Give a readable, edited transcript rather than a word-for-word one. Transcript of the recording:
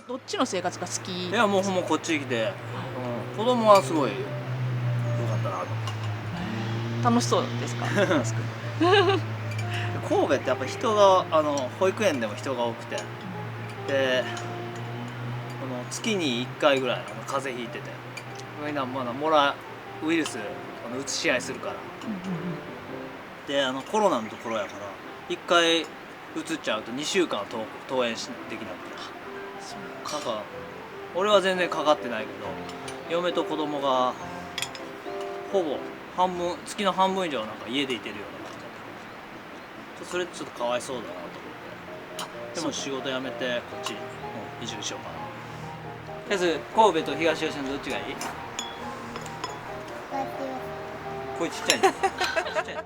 どっちの生活が好き？いやもうほんまこっち来て、子供はすごい良かったなと。楽しそうですか？神戸ってやっぱ人が保育園でも人が多くて、でこの月に1回ぐらい風邪ひいてて、みんなまだウイルス移し合いするから、でコロナのところやから1回移っちゃうと2週間登園できなくて、なんか俺は全然かかってないけど嫁と子供がほぼ月の半分以上なんか家でいてるような感じで、それちょっとかわいそうだなと思って、でも仕事辞めてこっちに移住しようかな。とりあえず神戸と東吉野どっちがいい？これちっちゃいね。ちっちゃいね。